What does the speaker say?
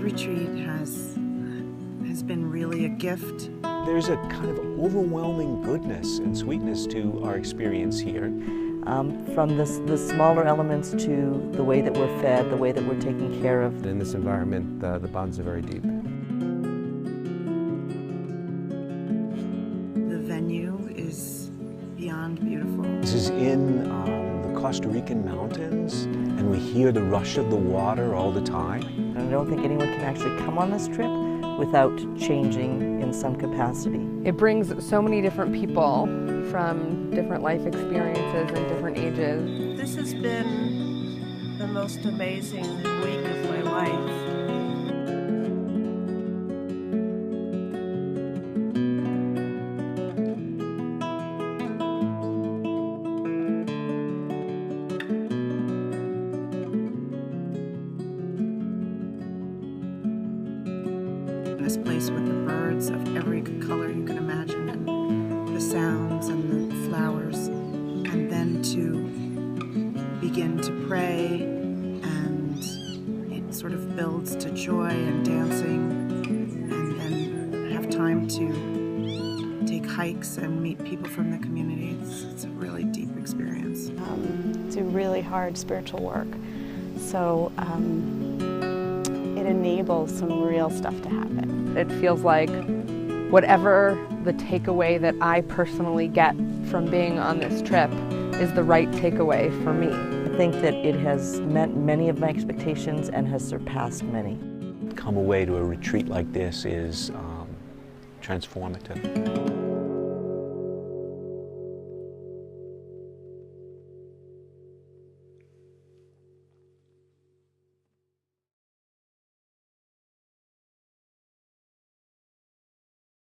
retreat has been really a gift. There's a kind of overwhelming goodness and sweetness to our experience here. From the smaller elements to the way that we're fed, the way that we're taken care of. In this environment, the bonds are very deep. The venue is beyond beautiful. This is in the Costa Rican mountains, and we hear the rush of the water all the time. And I don't think anyone can actually come on this trip without changing in some capacity. It brings so many different people from different life experiences and different ages. This has been the most amazing week of my life. This place with the birds of every color you can imagine, and the sounds and the flowers, and then to begin to pray, and it sort of builds to joy and dancing, and then have time to take hikes and meet people from the community. It's a really deep experience. Do really hard spiritual work, so it enables some real stuff to happen. It feels like whatever the takeaway that I personally get from being on this trip is the right takeaway for me. I think that it has met many of my expectations and has surpassed many. Come away to a retreat like this is transformative.